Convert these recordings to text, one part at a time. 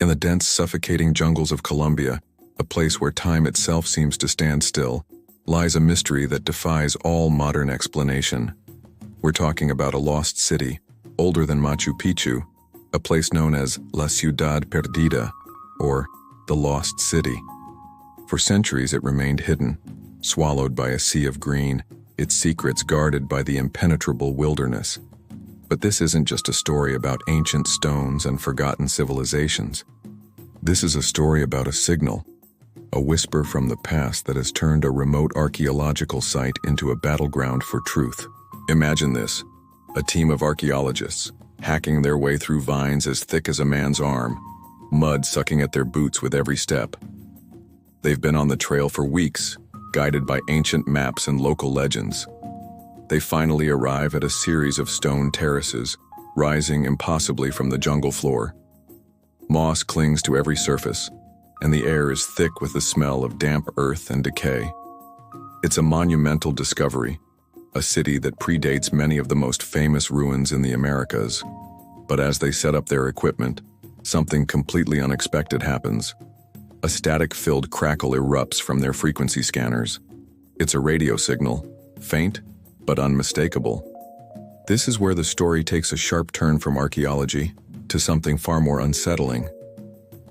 In the dense, suffocating jungles of Colombia, a place where time itself seems to stand still, lies a mystery that defies all modern explanation. We're talking about a lost city, older than Machu Picchu, a place known as La Ciudad Perdida, or the Lost City. For centuries it remained hidden, swallowed by a sea of green, its secrets guarded by the impenetrable wilderness. But this isn't just a story about ancient stones and forgotten civilizations. This is a story about a signal, a whisper from the past that has turned a remote archaeological site into a battleground for truth. Imagine this, a team of archaeologists, hacking their way through vines as thick as a man's arm, mud sucking at their boots with every step. They've been on the trail for weeks, guided by ancient maps and local legends. They finally arrive at a series of stone terraces, rising impossibly from the jungle floor. Moss clings to every surface, and the air is thick with the smell of damp earth and decay. It's a monumental discovery, a city that predates many of the most famous ruins in the Americas. But as they set up their equipment, something completely unexpected happens. A static-filled crackle erupts from their frequency scanners. It's a radio signal, faint but unmistakable. This is where the story takes a sharp turn from archaeology to something far more unsettling.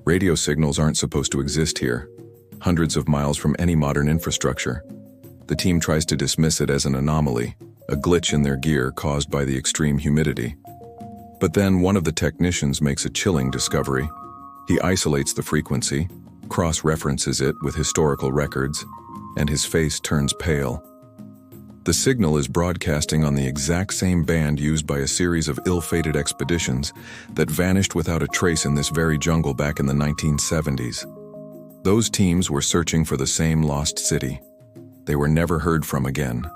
Radio signals aren't supposed to exist here, hundreds of miles from any modern infrastructure. The team tries to dismiss it as an anomaly, a glitch in their gear caused by the extreme humidity. But then one of the technicians makes a chilling discovery. He isolates the frequency, cross-references it with historical records, and his face turns pale. The signal is broadcasting on the exact same band used by a series of ill-fated expeditions that vanished without a trace in this very jungle back in the 1970s. Those teams were searching for the same lost city. They were never heard from again.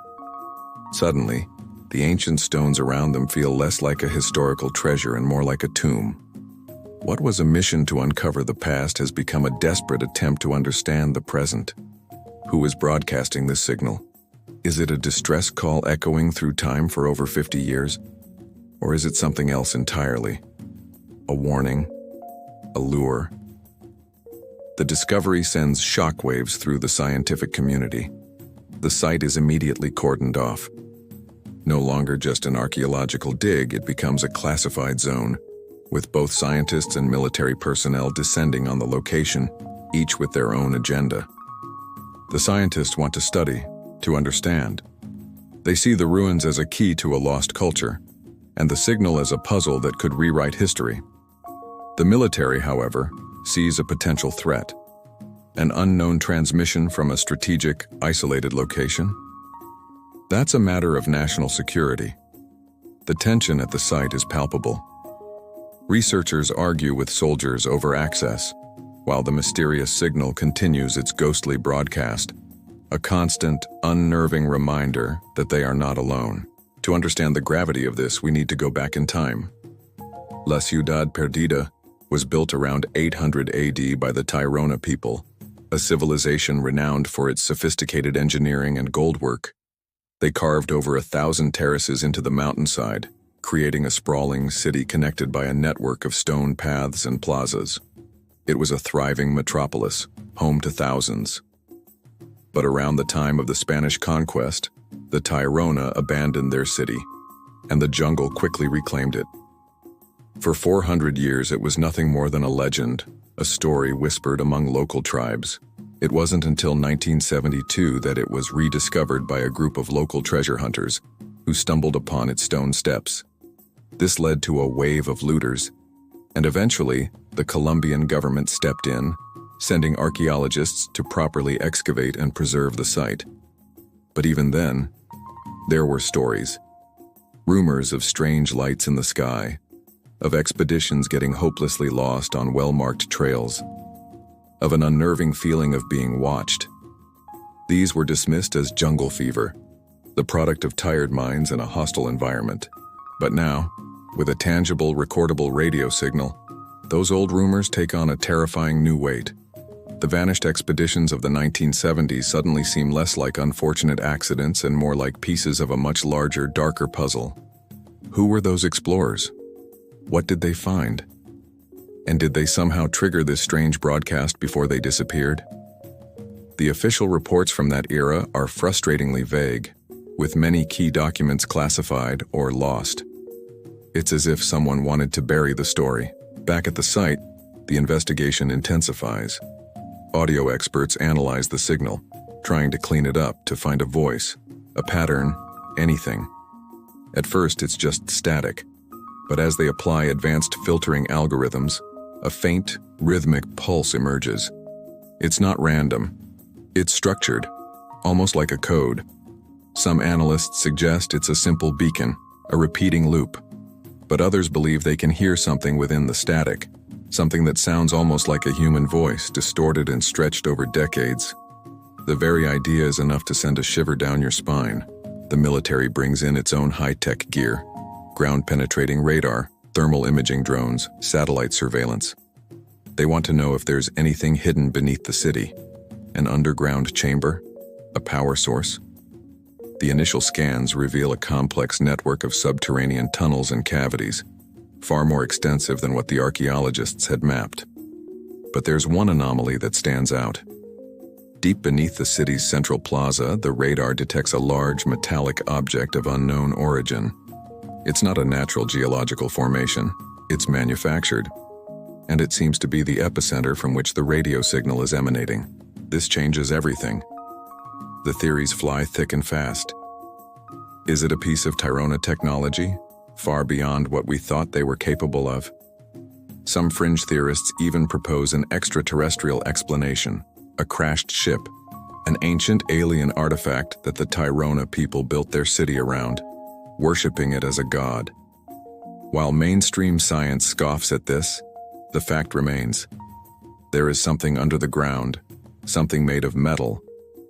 Suddenly, the ancient stones around them feel less like a historical treasure and more like a tomb. What was a mission to uncover the past has become a desperate attempt to understand the present. Who is broadcasting this signal? Is it a distress call echoing through time for over 50 years? Or is it something else entirely? A warning? A lure? The discovery sends shockwaves through the scientific community. The site is immediately cordoned off. No longer just an archaeological dig, it becomes a classified zone, with both scientists and military personnel descending on the location, each with their own agenda. The scientists want to study, to understand. They see the ruins as a key to a lost culture, and the signal as a puzzle that could rewrite history. The military, however, sees a potential threat, an unknown transmission from a strategic, isolated location. That's a matter of national security. The tension at the site is palpable. Researchers argue with soldiers over access, while the mysterious signal continues its ghostly broadcast, a constant, unnerving reminder that they are not alone. To understand the gravity of this, we need to go back in time. La Ciudad Perdida was built around 800 AD by the Tyrona people, a civilization renowned for its sophisticated engineering and gold work. They carved over 1,000 terraces into the mountainside, creating a sprawling city connected by a network of stone paths and plazas. It was a thriving metropolis, home to thousands. But around the time of the Spanish conquest, the Tyrona abandoned their city, and the jungle quickly reclaimed it. For 400 years it was nothing more than a legend, a story whispered among local tribes. It wasn't until 1972 that it was rediscovered by a group of local treasure hunters who stumbled upon its stone steps. This led to a wave of looters, and eventually the Colombian government stepped in, sending archaeologists to properly excavate and preserve the site. But even then, there were stories. Rumors of strange lights in the sky, of expeditions getting hopelessly lost on well-marked trails, of an unnerving feeling of being watched. These were dismissed as jungle fever, the product of tired minds in a hostile environment. But now, with a tangible, recordable radio signal, those old rumors take on a terrifying new weight. The vanished expeditions of the 1970s suddenly seem less like unfortunate accidents and more like pieces of a much larger, darker puzzle. Who were those explorers? What did they find? And did they somehow trigger this strange broadcast before they disappeared? The official reports from that era are frustratingly vague, with many key documents classified or lost. It's as if someone wanted to bury the story. Back at the site, the investigation intensifies. Audio experts analyze the signal, trying to clean it up to find a voice, a pattern, anything. At first, it's just static, but as they apply advanced filtering algorithms, a faint, rhythmic pulse emerges. It's not random. It's structured, almost like a code. Some analysts suggest it's a simple beacon, a repeating loop, but others believe they can hear something within the static, something that sounds almost like a human voice, distorted and stretched over decades. The very idea is enough to send a shiver down your spine. The military brings in its own high-tech gear: ground-penetrating radar, thermal imaging drones, satellite surveillance. They want to know if there's anything hidden beneath the city. An underground chamber? A power source? The initial scans reveal a complex network of subterranean tunnels and cavities, far more extensive than what the archaeologists had mapped. But there's one anomaly that stands out. Deep beneath the city's central plaza, the radar detects a large metallic object of unknown origin. It's not a natural geological formation, it's manufactured, and it seems to be the epicenter from which the radio signal is emanating. This changes everything. The theories fly thick and fast. Is it a piece of Tyrona technology, far beyond what we thought they were capable of? Some fringe theorists even propose an extraterrestrial explanation, a crashed ship, an ancient alien artifact that the Tyrona people built their city around, worshipping it as a god. While mainstream science scoffs at this, the fact remains. There is something under the ground, something made of metal,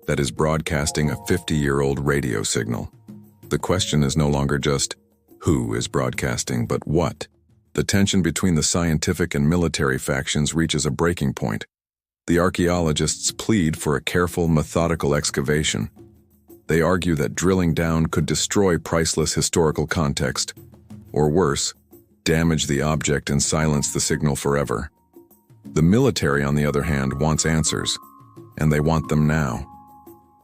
that is broadcasting a 50-year-old radio signal. The question is no longer just who is broadcasting, but what. The tension between the scientific and military factions reaches a breaking point. The archaeologists plead for a careful, methodical excavation. They argue that drilling down could destroy priceless historical context, or worse, damage the object and silence the signal forever. The military, on the other hand, wants answers, and they want them now.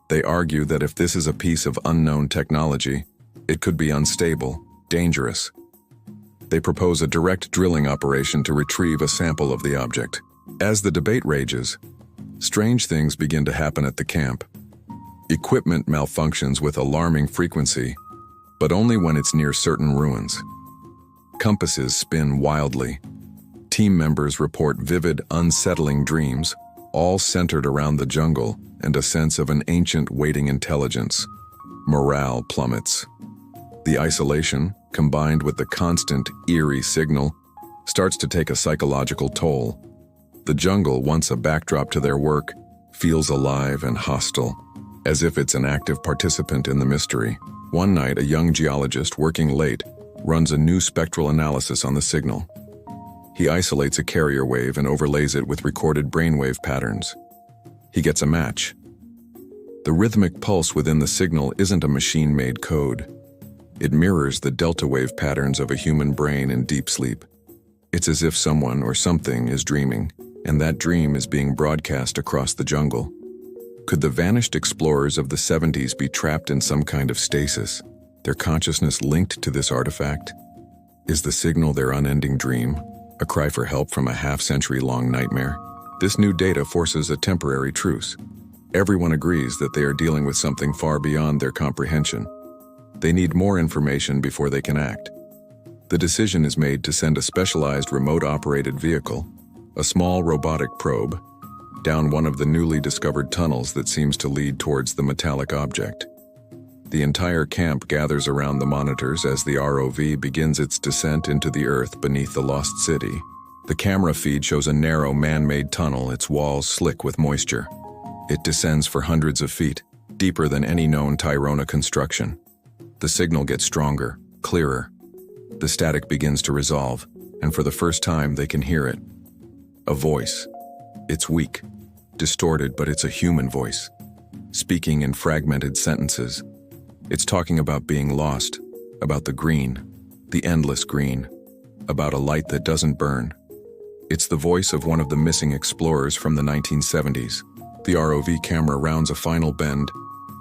They argue that if this is a piece of unknown technology, it could be unstable, dangerous. They propose a direct drilling operation to retrieve a sample of the object. As the debate rages, strange things begin to happen at the camp. Equipment malfunctions with alarming frequency, but only when it's near certain ruins. Compasses spin wildly. Team members report vivid, unsettling dreams, all centered around the jungle and a sense of an ancient waiting intelligence. Morale plummets. The isolation, combined with the constant, eerie signal, starts to take a psychological toll. The jungle, once a backdrop to their work, feels alive and hostile, as if it's an active participant in the mystery. One night, a young geologist working late runs a new spectral analysis on the signal. He isolates a carrier wave and overlays it with recorded brainwave patterns. He gets a match. The rhythmic pulse within the signal isn't a machine-made code. It mirrors the delta wave patterns of a human brain in deep sleep. It's as if someone or something is dreaming, and that dream is being broadcast across the jungle. Could the vanished explorers of the 70s be trapped in some kind of stasis, their consciousness linked to this artifact? Is the signal their unending dream, a cry for help from a half-century-long nightmare? This new data forces a temporary truce. Everyone agrees that they are dealing with something far beyond their comprehension. They need more information before they can act. The decision is made to send a specialized remote-operated vehicle, a small robotic probe, down one of the newly discovered tunnels that seems to lead towards the metallic object. The entire camp gathers around the monitors as the ROV begins its descent into the earth beneath the lost city. The camera feed shows a narrow man-made tunnel, its walls slick with moisture. It descends for hundreds of feet, deeper than any known Tyrona construction. The signal gets stronger, clearer. The static begins to resolve, and for the first time they can hear it. A voice. It's weak, distorted, but it's a human voice, speaking in fragmented sentences. It's talking about being lost, about the green, the endless green, about a light that doesn't burn. It's the voice of one of the missing explorers from the 1970s. The ROV camera rounds a final bend,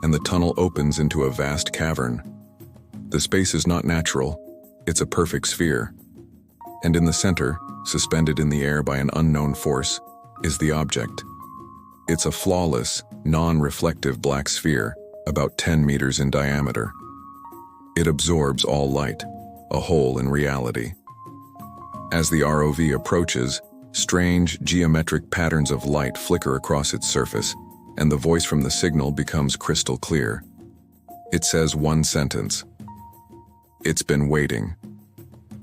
and the tunnel opens into a vast cavern. The space is not natural, it's a perfect sphere. And in the center, suspended in the air by an unknown force, is the object. It's a flawless, non-reflective black sphere, about 10 meters in diameter. It absorbs all light, a hole in reality. As the ROV approaches, strange, geometric patterns of light flicker across its surface, and the voice from the signal becomes crystal clear. It says one sentence: "It's been waiting."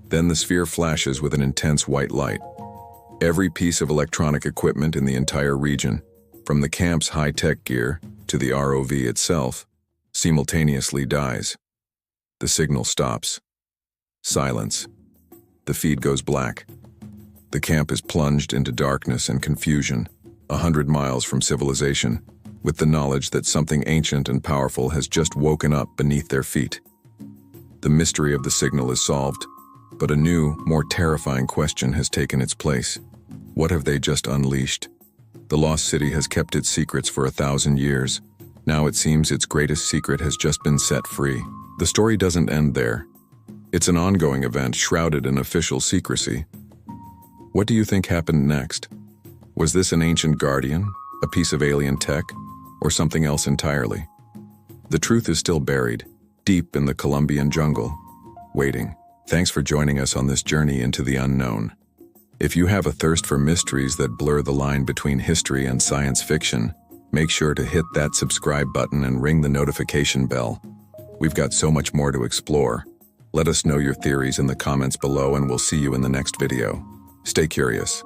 Then the sphere flashes with an intense white light. Every piece of electronic equipment in the entire region, from the camp's high-tech gear to the ROV itself, simultaneously dies. The signal stops. Silence. The feed goes black. The camp is plunged into darkness and confusion, 100 miles from civilization, with the knowledge that something ancient and powerful has just woken up beneath their feet. The mystery of the signal is solved, but a new, more terrifying question has taken its place. What have they just unleashed? The lost city has kept its secrets for 1,000 years. Now it seems its greatest secret has just been set free. The story doesn't end there. It's an ongoing event shrouded in official secrecy. What do you think happened next? Was this an ancient guardian, a piece of alien tech, or something else entirely? The truth is still buried, deep in the Colombian jungle, waiting. Thanks for joining us on this journey into the unknown. If you have a thirst for mysteries that blur the line between history and science fiction, make sure to hit that subscribe button and ring the notification bell. We've got so much more to explore. Let us know your theories in the comments below, and we'll see you in the next video. Stay curious.